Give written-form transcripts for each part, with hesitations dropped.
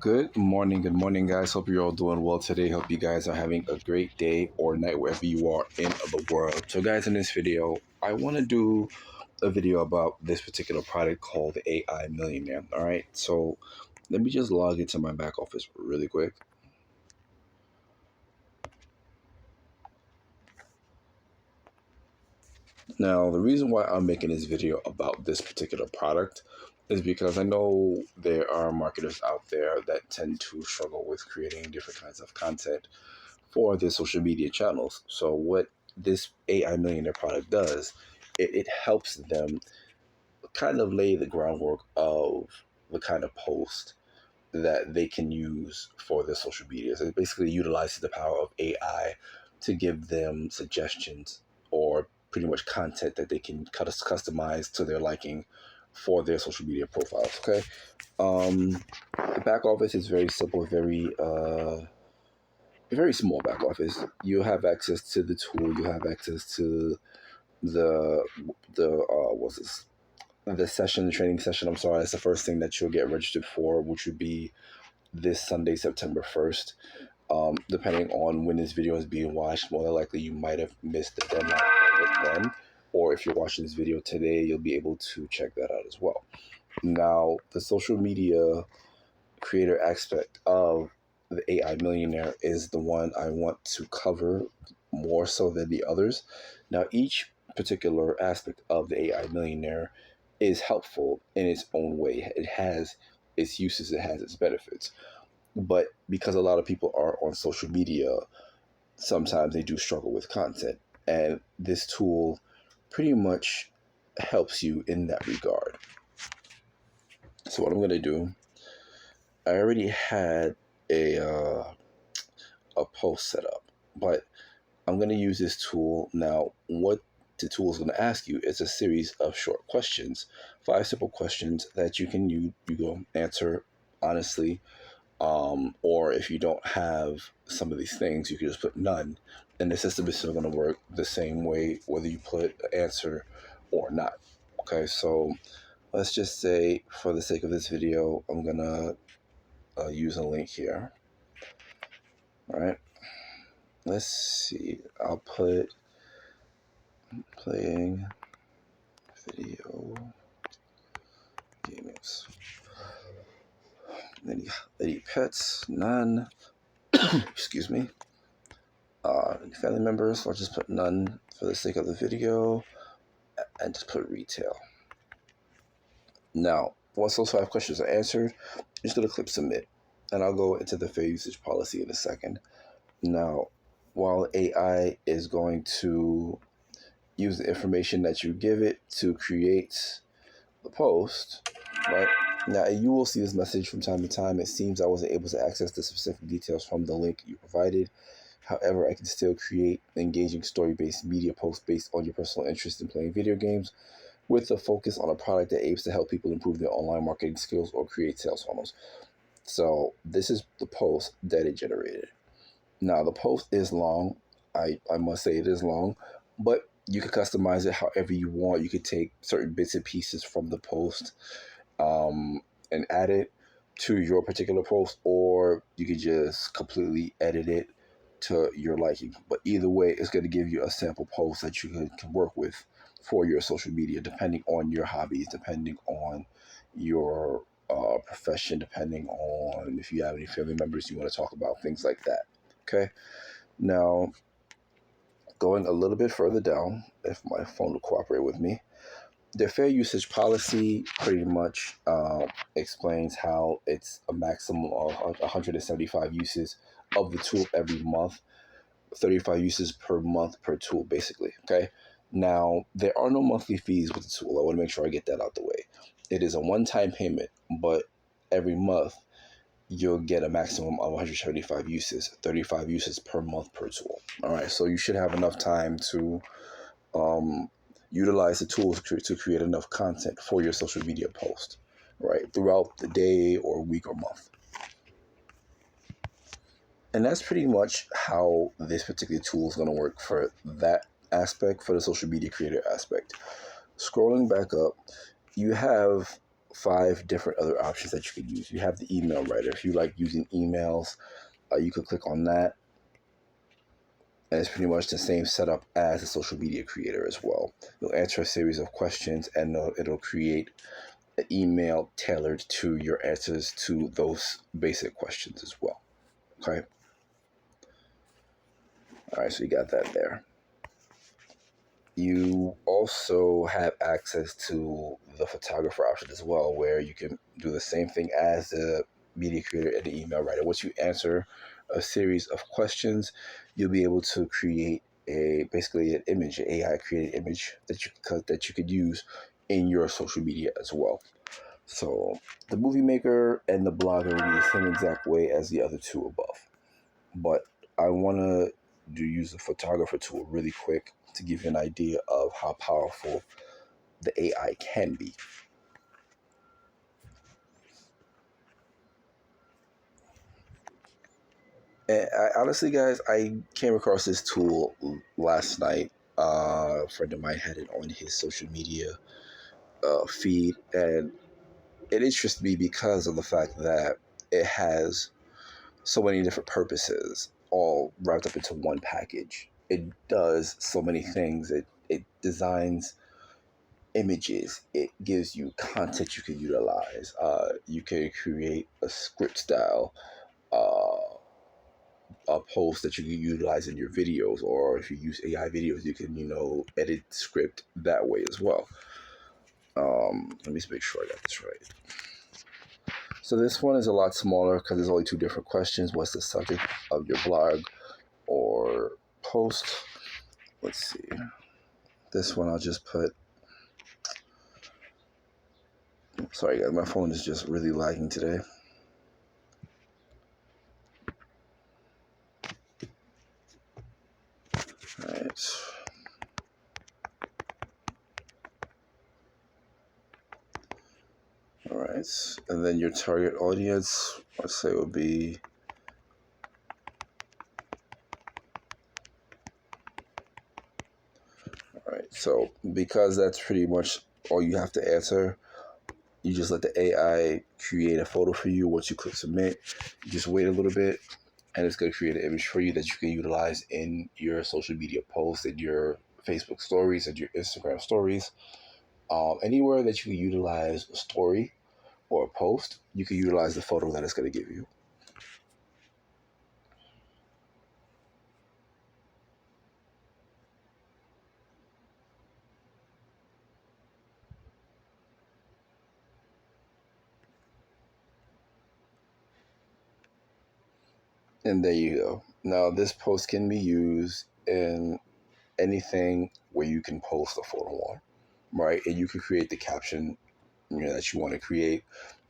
Good morning, guys. Hope you're all doing well today. Hope you guys are having a great day or night wherever you are in the world. So, guys, in this video, I want to do a video about this particular product called the AI Millionaire. All right, so let me just log into my back office really quick. Now, the reason why I'm making this video about this particular product is because I know there are marketers out there that tend to struggle with creating different kinds of content for their social media channels. So what this AI Millionaire product does, it helps them kind of lay the groundwork of the kind of post that they can use for their social media. So it basically utilizes the power of AI to give them suggestions or pretty much content that they can customize to their liking for their social media profiles. Okay. The back office is very simple, very small back office. You have access to the tool. You have access to the what's this? The session, the training session. I'm sorry, that's the first thing that you'll get registered for, which would be this Sunday, September 1st. Depending on when this video is being watched, more than likely you might have missed the deadline for it then, or if you're watching this video today, you'll be able to check that out as well. Now, the social media creator aspect of the AI Millionaire is the one I want to cover more so than the others. Now, each particular aspect of the AI Millionaire is helpful in its own way. It has its uses, it has its benefits. But because a lot of people are on social media, sometimes they do struggle with content. And this tool pretty much helps you in that regard. So, what I'm going to do, I already had a post set up, but I'm going to use this tool now. What the tool is going to ask you is a series of short questions, 5 simple questions that you go answer honestly, or if you don't have some of these things, you can just put none, and the system is still going to work the same way whether you put an answer or not. Okay, so let's just say for the sake of this video, I'm gonna use a link here. All right. Let's see. I'll put playing video games. Any pets? None. Excuse me. Any family members? I'll just put none for the sake of the video, and just put retail. Now, once those 5 questions are answered, I'm just gonna click submit, and I'll go into the fair usage policy in a second. Now, while AI is going to use the information that you give it to create the post, right? Now, you will see this message from time to time. It seems I wasn't able to access the specific details from the link you provided. However, I can still create engaging story-based media posts based on your personal interest in playing video games with a focus on a product that aims to help people improve their online marketing skills or create sales funnels. So this is the post that it generated. Now, the post is long. I must say it is long, but you can customize it however you want. You could take certain bits and pieces from the post and add it to your particular post, or you could just completely edit it to your liking. But either way, it's going to give you a sample post that you can work with for your social media, depending on your hobbies, depending on your profession, depending on if you have any family members you want to talk about, things like that. Okay. Now, going a little bit further down, if my phone will cooperate with me, the fair usage policy pretty much explains how it's a maximum of 175 uses of the tool every month, 35 uses per month per tool, basically. Okay. Now, there are no monthly fees with the tool. I want to make sure I get that out the way. It is a one-time payment, but every month you'll get a maximum of 175 uses, 35 uses per month per tool. All right, so you should have enough time to utilize the tools to create enough content for your social media post, right, throughout the day or week or month. And that's pretty much how this particular tool is going to work for that aspect, for the social media creator aspect. Scrolling back up, you have 5 different other options that you could use. You have the email writer. If you like using emails, you could click on that, and it's pretty much the same setup as a social media creator as well. You'll answer a series of questions, and it'll create an email tailored to your answers to those basic questions as well. Okay. All right, so you got that there. You also have access to the photographer option as well, where you can do the same thing as the media creator and the email writer. Once you answer a series of questions, you'll be able to create a basically an image, an AI created image that you could use in your social media as well. So the movie maker and the blogger will be the same exact way as the other two above. But I want to use the photographer tool really quick to give you an idea of how powerful the AI can be. And honestly, guys, I came across this tool last night. A friend of mine had it on his social media feed, and it interests me because of the fact that it has so many different purposes all wrapped up into one package. It does so many things. It designs images. It gives you content you can utilize. You can create a script style, a post that you can utilize in your videos, or if you use AI videos, you can edit script that way as well. Let me just make sure I got this right. So this one is a lot smaller because there's only 2 different questions. What's the subject of your blog or post? Let's see. This one I'll just put. Sorry guys, my phone is just really lagging today. All right. All right. And then your target audience, let's say, would be. All right. So because that's pretty much all you have to answer, you just let the AI create a photo for you. Once you click submit, you just wait a little bit, and it's going to create an image for you that you can utilize in your social media posts, in your Facebook stories, and your Instagram stories. Anywhere that you can utilize a story or a post, you can utilize the photo that it's going to give you. And there you go. Now, this post can be used in anything where you can post a photo on, right? And you can create the caption that you want to create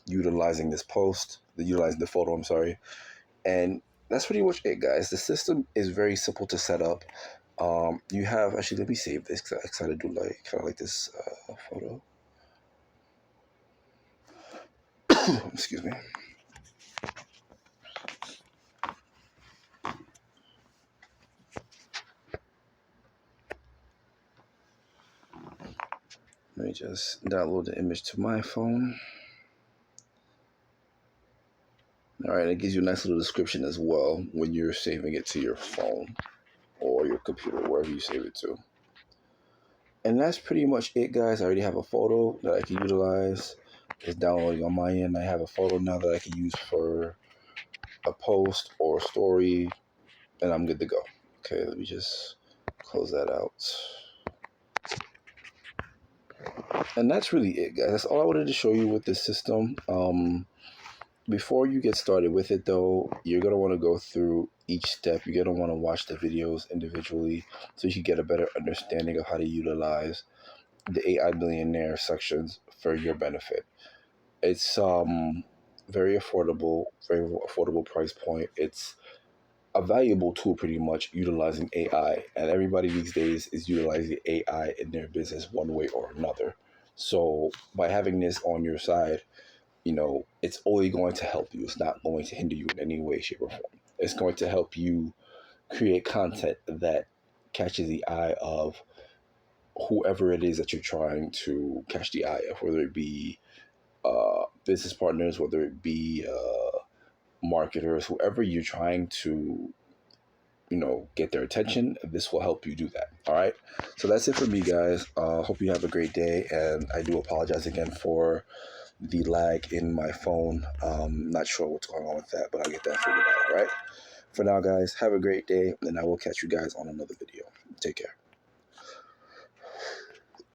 utilizing this post, utilizing the photo, I'm sorry. And that's pretty much it, guys. The system is very simple to set up. You have, actually, let me save this because I kind of do kind of like this photo. Excuse me. Let me just download the image to my phone. All right, it gives you a nice little description as well when you're saving it to your phone or your computer, wherever you save it to. And that's pretty much it, guys. I already have a photo that I can utilize. It's downloading on my end. I have a photo now that I can use for a post or a story, and I'm good to go. Okay, let me just close that out. And that's really it, guys. That's all I wanted to show you with this system. Before you get started with it, though, you're going to want to go through each step. You're going to want to watch the videos individually so you can get a better understanding of how to utilize the AI Millionaire sections for your benefit. It's very affordable, very affordable price point. It's a valuable tool pretty much utilizing AI, and everybody these days is utilizing AI in their business one way or another. So by having this on your side, it's only going to help you. It's not going to hinder you in any way, shape, or form. It's going to help you create content that catches the eye of whoever it is that you're trying to catch the eye of, whether it be business partners, whether it be marketers, whoever you're trying to, get their attention. This will help you do that. All right. So that's it for me, guys. Hope you have a great day. And I do apologize again for the lag in my phone. Not sure what's going on with that, but I'll get that figured out. All right. For now, guys, have a great day. And I will catch you guys on another video. Take care.